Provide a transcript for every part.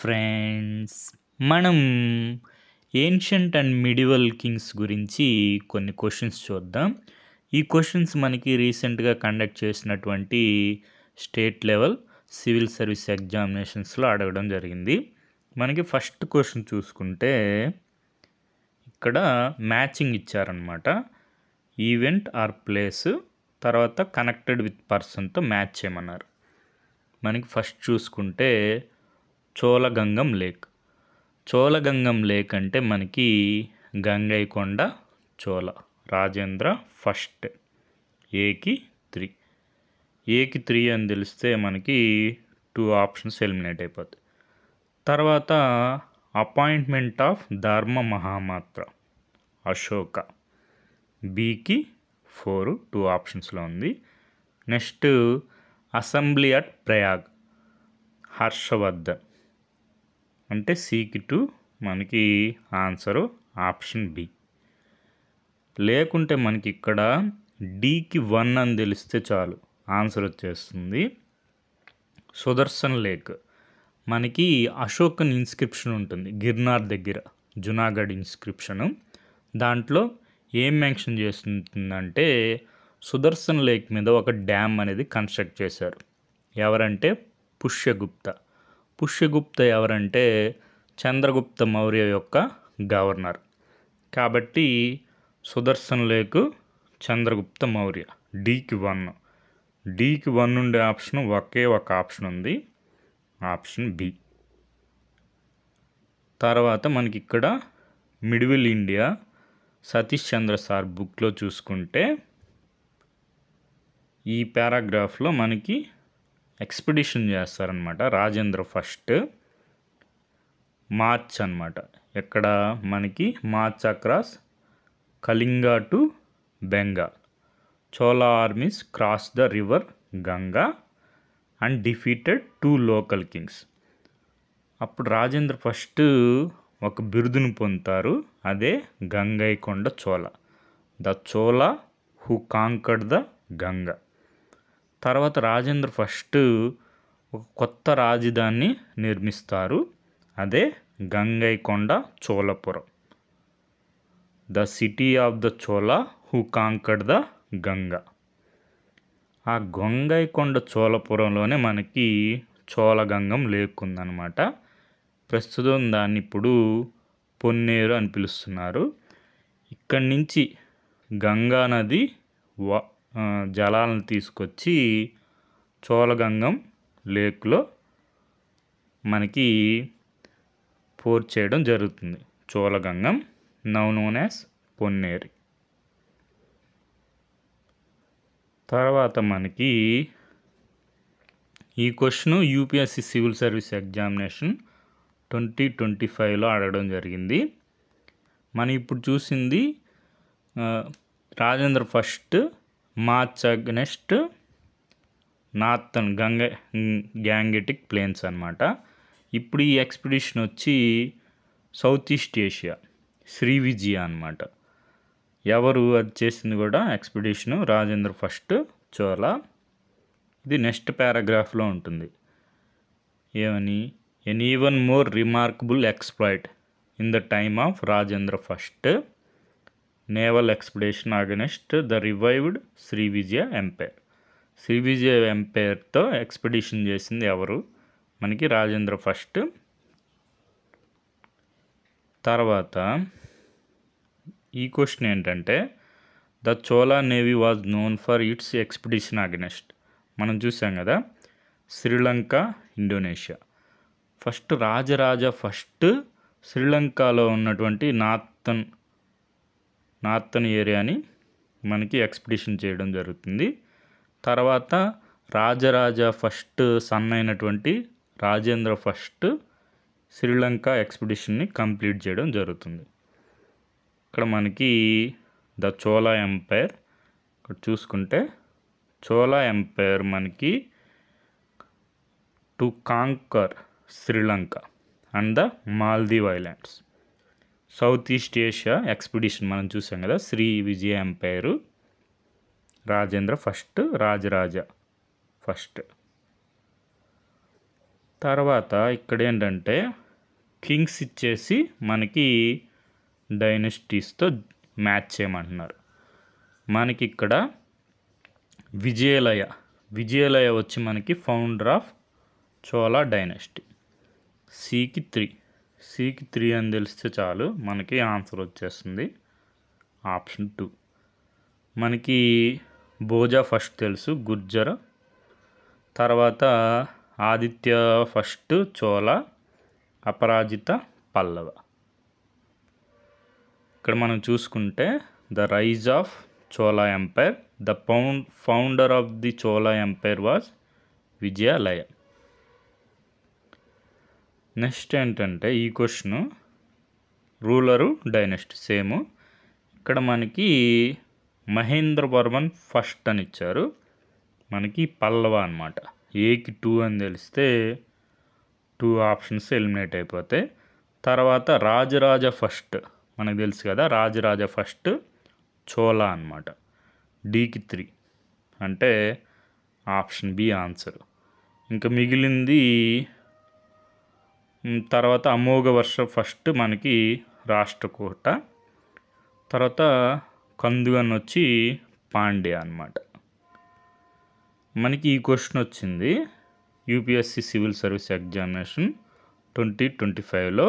Friends, మనం ancient and medieval Kings గురించి కొన్ని క్వశ్చన్స్ చూద్దాం. ఈ క్వశ్చన్స్ మనకి రీసెంట్గా కండక్ట్ చేసినటువంటి స్టేట్ లెవెల్ సివిల్ సర్వీస్ ఎగ్జామినేషన్స్లో అడగడం జరిగింది. మనకి ఫస్ట్ క్వశ్చన్ చూసుకుంటే ఇక్కడ మ్యాచింగ్ ఇచ్చారనమాట. ఈవెంట్ ఆర్ ప్లేస్, తర్వాత కనెక్టెడ్ విత్ పర్సన్తో మ్యాచ్ చేయమన్నారు. మనకి ఫస్ట్ చూసుకుంటే చోళగంగం లేక్. చోళగంగం లేక్ అంటే మనకి గంగైకొండ చోళ రాజేంద్ర ఫస్ట్. ఏకి 3 ఏకి 3 అని తెలిస్తే మనకి 2 ఆప్షన్స్ ఎలిమినేట్ అయిపోతాయి. తర్వాత అపాయింట్మెంట్ ఆఫ్ ధర్మ మహామాత్ర అశోక. బికి 4 2 ఆప్షన్స్లో ఉంది. Next assembly at Prayag Harshavardhan అంటే సికి 2 మనకి ఆన్సరు ఆప్షన్ బి. లేకుంటే మనకి ఇక్కడ డికి 1 అని తెలిస్తే చాలు ఆన్సర్ వచ్చేస్తుంది. సుదర్శన్ లేక్ మనకి అశోకన్ ఇన్స్క్రిప్షన్ ఉంటుంది గిర్నార్ దగ్గర, జునాగఢ్ ఇన్స్క్రిప్షను. దాంట్లో ఏం మెన్షన్ చేస్తుందంటే సుదర్శన్ లేక్ మీద ఒక డ్యామ్ అనేది కన్స్ట్రక్ట్ చేశారు. ఎవరంటే పుష్యగుప్త. పుష్యగుప్త ఎవరంటే చంద్రగుప్త మౌర్య యొక్క గవర్నర్. కాబట్టి సుదర్శన్ లేక్ చంద్రగుప్త మౌర్య. డికి 1. డికి 1 ఉండే ఆప్షన్ ఒకే ఒక ఆప్షన్ ఉంది, ఆప్షన్ బి. తర్వాత మనకి ఇక్కడ middle India Satish Chandra sir బుక్లో చూసుకుంటే ఈ పారాగ్రాఫ్లో మనకి ఎక్స్పెడిషన్ చేస్తారనమాట. రాజేంద్ర ఫస్ట్ మార్చ్ అనమాట. ఎక్కడ మనకి march across Kalinga to Bengal. Chola armies cross the river Ganga and defeated 2 local kings. అప్పుడు రాజేంద్ర ఫస్ట్ ఒక బిరుదును పొందుతారు, అదే Gangaikonda Chola, the Chola who conquered the Ganga. తర్వాత రాజేంద్ర ఫస్ట్ ఒక కొత్త రాజధాని నిర్మిస్తారు, అదే Gangaikonda Cholapuram, the city of the Chola who conquered the Ganga. ఆ గంగైకొండ చోళపురంలోనే మనకి చోళగంగం లేక్ ఉందన్నమాట. ప్రస్తుతం దాన్ని ఇప్పుడు పొన్నేరు అని పిలుస్తున్నారు. ఇక్కడి నుంచి గంగా నది జలాలను తీసుకొచ్చి చోళగంగం లేక్లో మనకి పోర్ చేయడం జరుగుతుంది. Cholagangam now known as Ponneri. తర్వాత మనకి ఈ question UPSC civil service examination 2025లో అడగడం జరిగింది. మనం ఇప్పుడు చూసింది Rajendra first march against northern Gangetic plains అనమాట. ఇప్పుడు ఈ ఎక్స్పెడిషన్ వచ్చి సౌత్ ఈస్ట్ ఏషియా, శ్రీవిజయ అనమాట. ఎవరు అది చేసింది కూడా ఎక్స్పెడిషను రాజేంద్ర ఫస్ట్ చోళ. ఇది నెక్స్ట్ పారాగ్రాఫ్లో ఉంటుంది. ఏమని, an even more remarkable exploit in the time of Rajendra first naval expedition against the revived Srivijaya empire. Srivijaya ఎంపైర్తో ఎక్స్పెడిషన్ చేసింది ఎవరు, మనకి రాజేంద్ర ఫస్ట్. తర్వాత ఈ క్వశ్చన్ ఏంటంటే the Chola navy was known for its expedition against. మనం చూసాం కదా Sri Lanka, Indonesia. First Rajaraja first శ్రీలంకలో ఉన్నటువంటి నార్థన్ ఏరియాని మనకి ఎక్స్పెడిషన్ చేయడం జరుగుతుంది. తర్వాత రాజరాజ ఫస్ట్ సన్ అయినటువంటి రాజేంద్ర ఫస్ట్ శ్రీలంక ఎక్స్పెడిషన్ని కంప్లీట్ చేయడం జరుగుతుంది. ఇక్కడ మనకి ద చోళా ఎంపైర్ ఇక్కడ చూసుకుంటే చోళా ఎంపైర్ మనకి to conquer Sri Lanka and the Maldive islands. South east Asia expedition మనం చూసాం కదా, Sri Vijaya empire, Rajendra first, Rajaraja first. తర్వాత ఇక్కడ ఏంటంటే కింగ్స్ ఇచ్చేసి మనకి డైనస్టీస్తో మ్యాచ్ చేయమంటున్నారు. మనకి ఇక్కడ విజయలయ వచ్చి మనకి ఫౌండర్ ఆఫ్ చోళా డైనస్టీ. సికి 3 అని తెలిస్తే చాలు మనకి ఆన్సర్ వచ్చేస్తుంది ఆప్షన్ 2. మనకి భోజా ఫస్ట్ తెలుసు, గుర్జర. తర్వాత ఆదిత్య ఫస్ట్ చోళా, అపరాజిత పల్లవ. ఇక్కడ మనం చూసుకుంటే the rise of Chola empire, the founder of the Chola empire was Vijayalaya. Next ఏంటంటే ఈ క్వశ్చన్ రూలరు డైనస్టీ సేమ్. ఇక్కడ మనకి మహేంద్రవర్మన్ ఫస్ట్ అని ఇచ్చారు, మనకి పల్లవ అనమాట. ఏకి 2 అని తెలిస్తే 2 ఆప్షన్స్ ఎలిమినేట్ అయిపోతాయి. తర్వాత రాజరాజ ఫస్ట్ మనకు తెలుసు కదా, రాజరాజ ఫస్ట్ చోళా అనమాట. డీకి 3 అంటే ఆప్షన్ బి ఆన్సర్. ఇంకా మిగిలింది తర్వాత అమోఘ వర్ష ఫస్ట్ మనకి రాష్ట్రకూట. తర్వాత కందుగన్ వచ్చి పాండ్య అనమాట. మనకి ఈ క్వశ్చన్ వచ్చింది యూపీఎస్సీ సివిల్ సర్వీస్ ఎగ్జామినేషన్ 2025లో.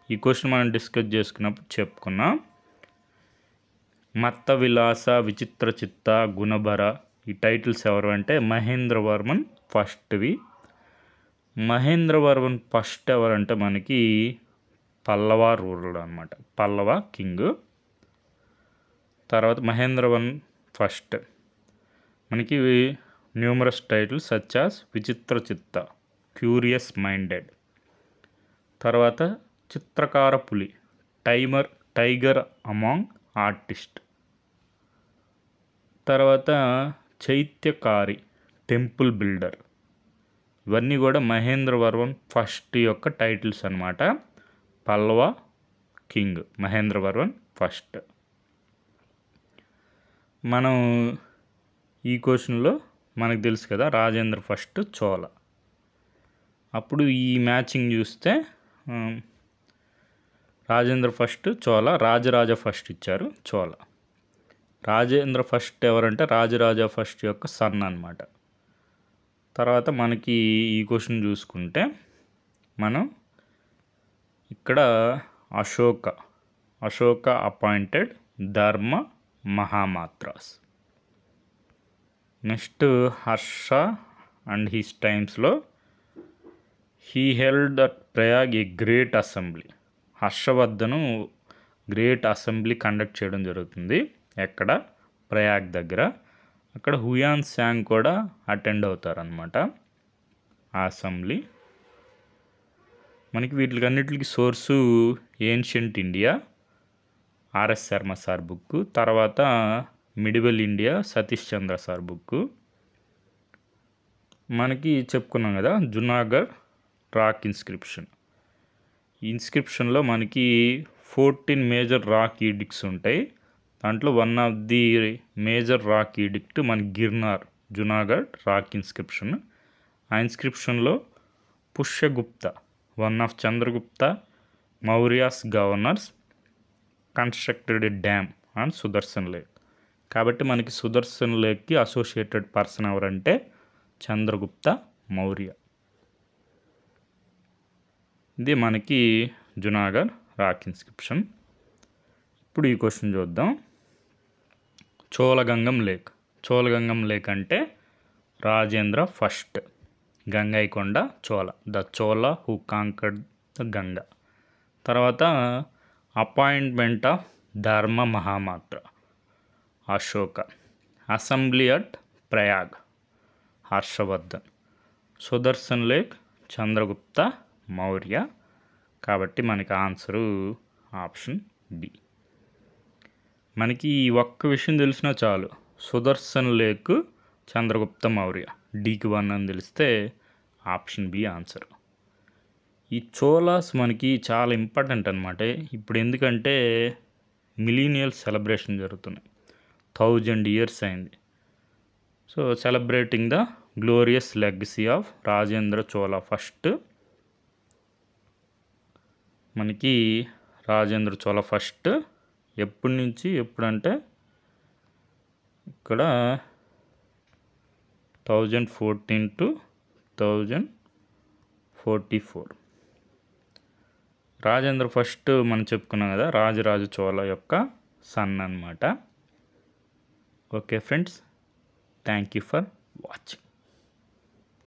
ఈ క్వశ్చన్ మనం డిస్కస్ చేసుకున్నప్పుడు చెప్పుకున్నాం. మత్త విలాస, విచిత్ర చిత్త, గుణభర ఈ టైటిల్స్ ఎవరు అంటే మహేంద్రవర్మన్ ఫస్ట్వి. మహేంద్రవర్మన్ ఫస్ట్ ఎవరంటే మనకి పల్లవ రూలర్ అనమాట, పల్లవ కింగ్. తర్వాత మహేంద్రవర్మన్ ఫస్ట్ మనకి న్యూమరస్ టైటిల్స్ సచ్ యాజ్ విచిత్ర చిత్త, క్యూరియస్ మైండెడ్. తర్వాత చిత్రకార పులి, టైగర్ అమాంగ్ ఆర్టిస్ట్. తర్వాత చైత్యకారి, టెంపుల్ బిల్డర్. ఇవన్నీ కూడా మహేంద్రవర్మన్ ఫస్ట్ యొక్క టైటిల్స్ అనమాట. Pallava king Mahendravarman first. మనం ఈ క్వశ్చన్లో మనకు తెలుసు కదా రాజేంద్ర ఫస్ట్ చోళ. అప్పుడు ఈ మ్యాచింగ్ చూస్తే రాజేంద్ర ఫస్ట్ చోళ, రాజరాజ ఫస్ట్ ఇచ్చారు చోళ. రాజేంద్ర ఫస్ట్ ఎవరంటే రాజరాజ ఫస్ట్ యొక్క సన్ అనమాట. తర్వాత మనకి ఈ క్వశ్చన్ చూసుకుంటే మనం ఇక్కడ Ashoka appointed Dharma Mahamatras. Next Harsha and his టైమ్స్లో he held at Prayag a great assembly. Harshavardhan great assembly conduct చేయడం జరుగుతుంది. ఎక్కడ? ప్రయాగ్ దగ్గర. అక్కడ హుయాన్ సాంగ్ కూడా అటెండ్ అవుతారనమాట ఆ అసెంబ్లీ. మనకి వీటికన్నిటికి source ancient India RS Sharma sir book. తర్వాత medieval India Satish Chandra sir book. మనకి చెప్పుకున్నాం కదా జునాగఢ్ రాక్ ఇన్స్క్రిప్షన్. ఈ ఇన్స్క్రిప్షన్లో మనకి 14 మేజర్ రాక్ ఈడిక్ట్స్ ఉంటాయి. దాంట్లో one of the major rock edict మన జునాగఢ్ రాక్ ఇన్స్క్రిప్షన్. ఆ ఇన్స్క్రిప్షన్లో Pushyagupta, one of Chandragupta Maurya's governors, constructed a dam on Sudarshan lake. కాబట్టి మనకి సుదర్శన్ లేక్కి అసోసియేటెడ్ పర్సన్ ఎవరంటే చంద్రగుప్త మౌర్య. ఇది మనకి జునాగఢ్ రాక్ ఇన్స్క్రిప్షన్. ఇప్పుడు ఈ క్వశ్చన్ చూద్దాం. చోళగంగం లేక్ అంటే Rajendra first. Gangaikonda Chola, the Chola who conquered the Ganga. తర్వాత appointment of Dharma Mahamatra Ashoka. Assembly at Prayag Harshavardhan. Sudarshan lake Chandragupta Maurya. కాబట్టి మనకి ఆన్సరు ఆప్షన్ బి. మనకి ఈ ఒక్క విషయం తెలిసినా చాలు, సుదర్శన్ లేక్ చంద్రగుప్త మౌర్య. డీకి 1 అని తెలిస్తే ఆప్షన్ బి ఆన్సర్. ఈ చోళాస్ మనకి చాలా ఇంపార్టెంట్ అనమాట ఇప్పుడు. ఎందుకంటే మిలీనియల్ సెలబ్రేషన్ జరుగుతున్నాయి, 1000 years అయింది. So celebrating the glorious legacy of Rajendra Chola first మనకి రాజేంద్ర చోళ ఫస్ట్ ఎప్పటి నుంచి ఎప్పుడంటే ఇక్కడ 1014 to 1044. రాజేంద్ర ఫస్ట్ మనం చెప్పుకున్నాం కదా, రాజరాజ చోళ యొక్క సన్ అన్నమాట. Okay friends, thank you for watching.